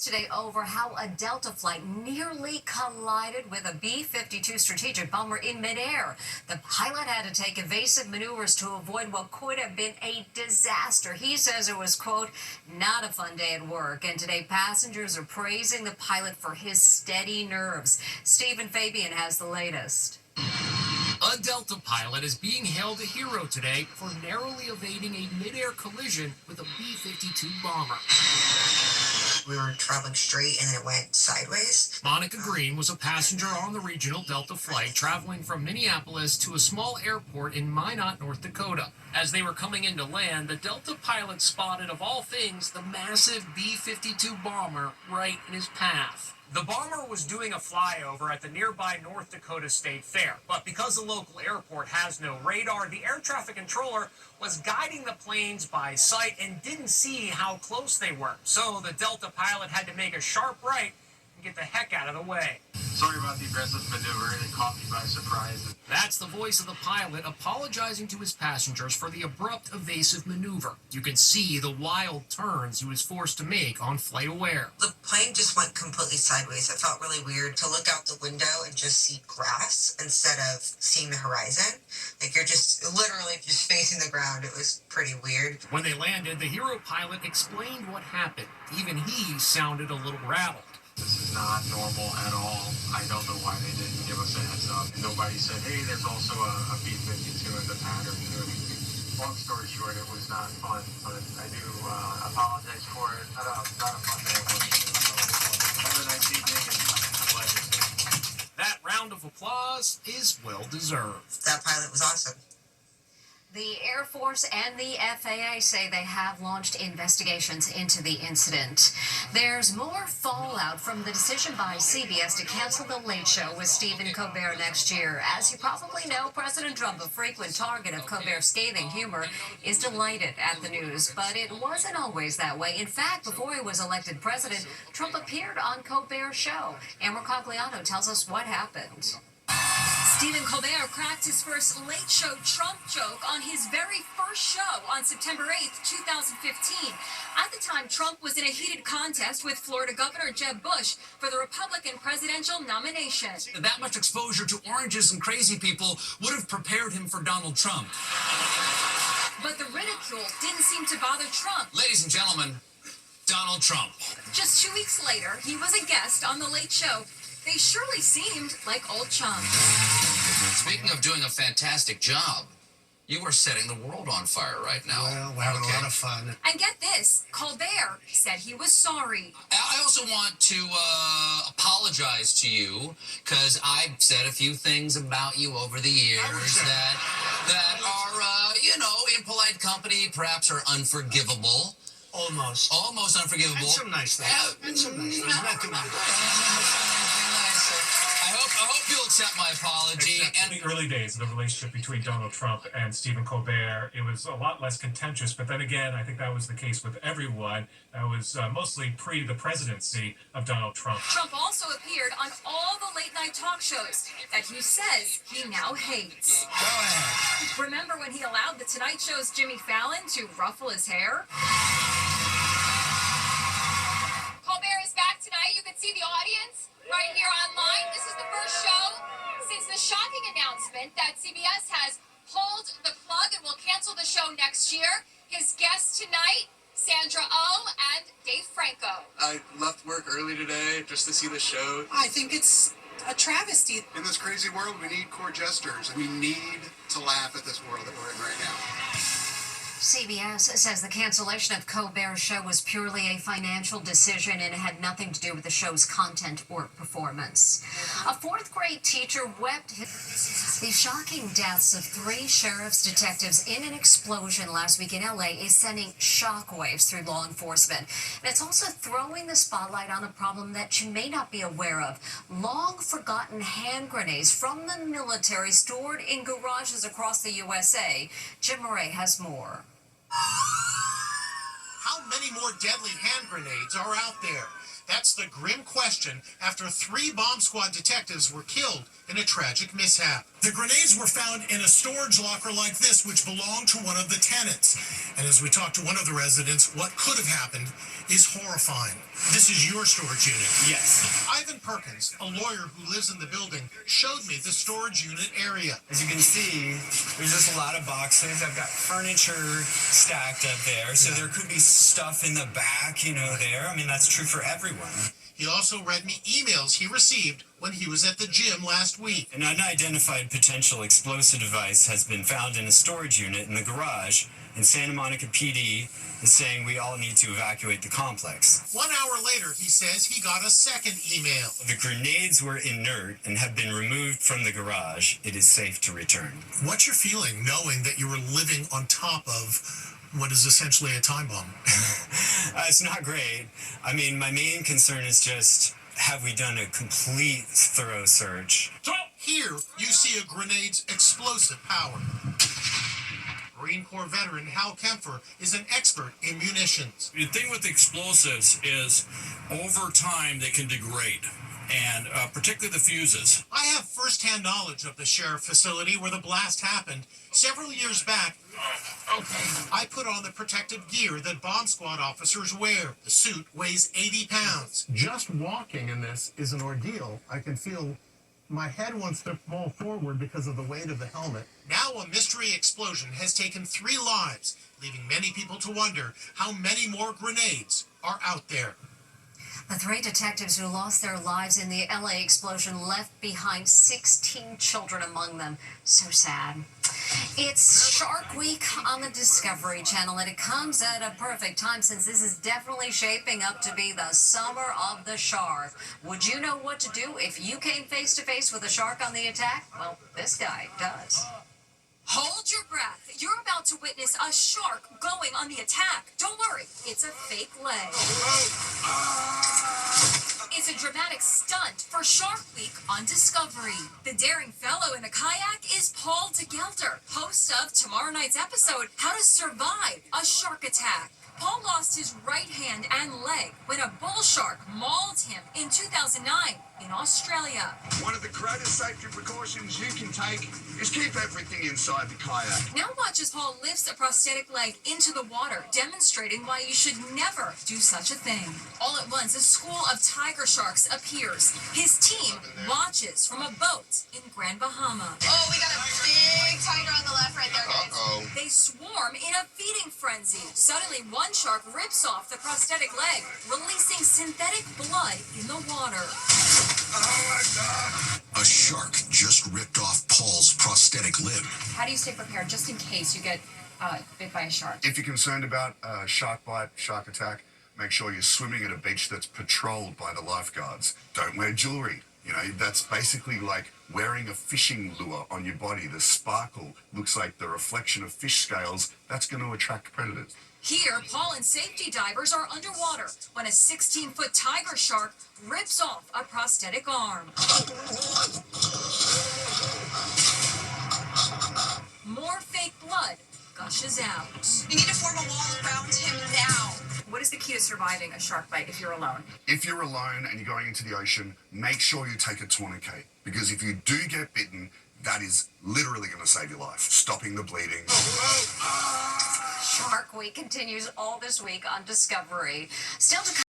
Today over how a Delta flight nearly collided with a B-52 strategic bomber in midair. The pilot had to take evasive maneuvers to avoid what could have been a disaster. He says it was, quote, not a fun day at work. And today passengers are praising the pilot for his steady nerves. Stephen Fabian has the latest. A Delta pilot is being hailed a hero today for narrowly evading a midair collision with a B-52 bomber. We were traveling straight and then it went sideways. Monica Green was a passenger on the regional Delta flight traveling from Minneapolis to a small airport in Minot, North Dakota. As they were coming in to land, the Delta pilot spotted, of all things, the massive B-52 bomber right in his path. The bomber was doing a flyover at the nearby North Dakota State Fair, but because the local airport has no radar, the air traffic controller was guiding the planes by sight and didn't see how close they were. So the Delta pilot had to make a sharp right and get the heck out of the way. Sorry about the aggressive maneuver. It caught me by surprise. That's the voice of the pilot apologizing to his passengers for the abrupt evasive maneuver. You can see the wild turns he was forced to make on FlightAware. The plane just went completely sideways. It felt really weird to look out the window and just see grass instead of seeing the horizon. Like you're just literally just facing the ground. It was pretty weird. When they landed, the hero pilot explained what happened. Even he sounded a little rattled. This is not normal at all. I don't know why they didn't give us a heads up. Nobody said, hey, there's also a B-52 in the pattern. Long story short, it was not fun, but I do apologize for it. Not a fun day. Have a nice evening and pleasure. That round of applause is well deserved. That pilot was awesome. The Air Force and the FAA say they have launched investigations into the incident. There's more fallout from the decision by CBS to cancel The Late Show with Stephen Colbert next year. As you probably know, President Trump, a frequent target of Colbert's scathing humor, is delighted at the news. But it wasn't always that way. In fact, before he was elected president, Trump appeared on Colbert's show. Amber Cogliano tells us what happened. Stephen Colbert cracked his first Late Show Trump joke on his very first show on September 8th, 2015. At the time, Trump was in a heated contest with Florida Governor Jeb Bush for the Republican presidential nomination. That much exposure to oranges and crazy people would have prepared him for Donald Trump. But the ridicule didn't seem to bother Trump. Ladies and gentlemen, Donald Trump. Just 2 weeks later, he was a guest on The Late Show. They surely seemed like old chums. Speaking of doing a fantastic job, you are setting the world on fire right now. Well, we're having a lot of fun. And get this, Colbert said he was sorry. I also want to apologize to you because I've said a few things about you over the years that are, in polite company, perhaps are unforgivable. Almost. Almost unforgivable. And some nice things. Not too much. I hope you'll accept my apology. In the early days of the relationship between Donald Trump and Stephen Colbert, it was a lot less contentious. But then again, I think that was the case with everyone. That was mostly pre the presidency of Donald Trump. Trump also appeared on all the late-night talk shows that he says he now hates. Go ahead. Remember when he allowed The Tonight Show's Jimmy Fallon to ruffle his hair? Colbert is back tonight. You can see the audience right here online. This is the first show since the shocking announcement that CBS has pulled the plug and will cancel the show next year. His guests tonight, Sandra Oh and Dave Franco. I left work early today just to see the show. I think it's a travesty. In this crazy world, we need core jesters. We need to laugh at this world that we're in right now. CBS says the cancellation of Colbert's show was purely a financial decision and it had nothing to do with the show's content or performance. A fourth-grade teacher wept. The shocking deaths of 3 sheriff's detectives in an explosion last week in L.A. is sending shockwaves through law enforcement. And it's also throwing the spotlight on a problem that you may not be aware of. Long-forgotten hand grenades from the military stored in garages across the USA. Jim Murray has more. How many more deadly hand grenades are out there? That's the grim question after 3 bomb squad detectives were killed in a tragic mishap. The grenades were found in a storage locker like this, which belonged to one of the tenants. And as we talked to one of the residents, what could have happened is horrifying. This is your storage unit. Yes. Ivan Perkins, a lawyer who lives in the building, showed me the storage unit area. As you can see, there's just a lot of boxes. I've got furniture stacked up there, so there could be stuff in the back, there. I mean, that's true for everyone. He also read me emails he received when he was at the gym last week. An unidentified potential explosive device has been found in a storage unit in the garage, and Santa Monica PD is saying we all need to evacuate the complex. 1 hour later, he says he got a second email. The grenades were inert and have been removed from the garage. It is safe to return. What's your feeling knowing that you were living on top of what is essentially a time bomb? It's not great. I mean, my main concern is just, have we done a complete thorough search? So here you see a grenade's explosive power. Marine Corps veteran Hal Kempfer is an expert in munitions. The thing with explosives is over time they can degrade, and particularly the fuses. I have first-hand knowledge of the Sheriff facility where the blast happened. Several years back, I put on the protective gear that bomb squad officers wear. The suit weighs 80 pounds. Just walking in this is an ordeal. I can feel my head wants to fall forward because of the weight of the helmet. Now a mystery explosion has taken 3 lives, leaving many people to wonder how many more grenades are out there. The 3 detectives who lost their lives in the LA explosion left behind 16 children among them. So sad. It's Shark Week on the Discovery Channel, and it comes at a perfect time since this is definitely shaping up to be the summer of the shark. Would you know what to do if you came face to face with a shark on the attack? Well, this guy does. Hold your breath. You're about to witness a shark going on the attack. Don't worry, it's a fake leg. It's a dramatic stunt for Shark Week on Discovery. The daring fellow in a kayak is Paul DeGelder, host of tomorrow night's episode, How to Survive a Shark Attack. Paul lost his right hand and leg when a bull shark mauled him in 2009 in Australia. One of the greatest safety precautions you can take is keep everything inside the kayak. Now watch as Paul lifts a prosthetic leg into the water, demonstrating why you should never do such a thing. All at once, a school of tiger sharks appears. His team watches from a boat in Grand Bahama. Oh, we got a big tiger on the left right there, guys. They swarm in a feeding frenzy. Suddenly, one shark rips off the prosthetic leg, releasing synthetic blood in the water. Oh my God! A shark just ripped off Paul's prosthetic limb. How do you stay prepared just in case you get bit by a shark? If you're concerned about shark bite, shark attack, make sure you're swimming at a beach that's patrolled by the lifeguards. Don't wear jewelry. That's basically like wearing a fishing lure on your body. The sparkle looks like the reflection of fish scales. That's going to attract predators. Here, Paul and safety divers are underwater when a 16-foot tiger shark rips off a prosthetic arm. More fake blood gushes out. You need to form a wall around him now. What is the key to surviving a shark bite if you're alone? If you're alone and you're going into the ocean, make sure you take a tourniquet. Because if you do get bitten, that is literally going to save your life, stopping the bleeding. Shark Week continues all this week on Discovery. Still to come.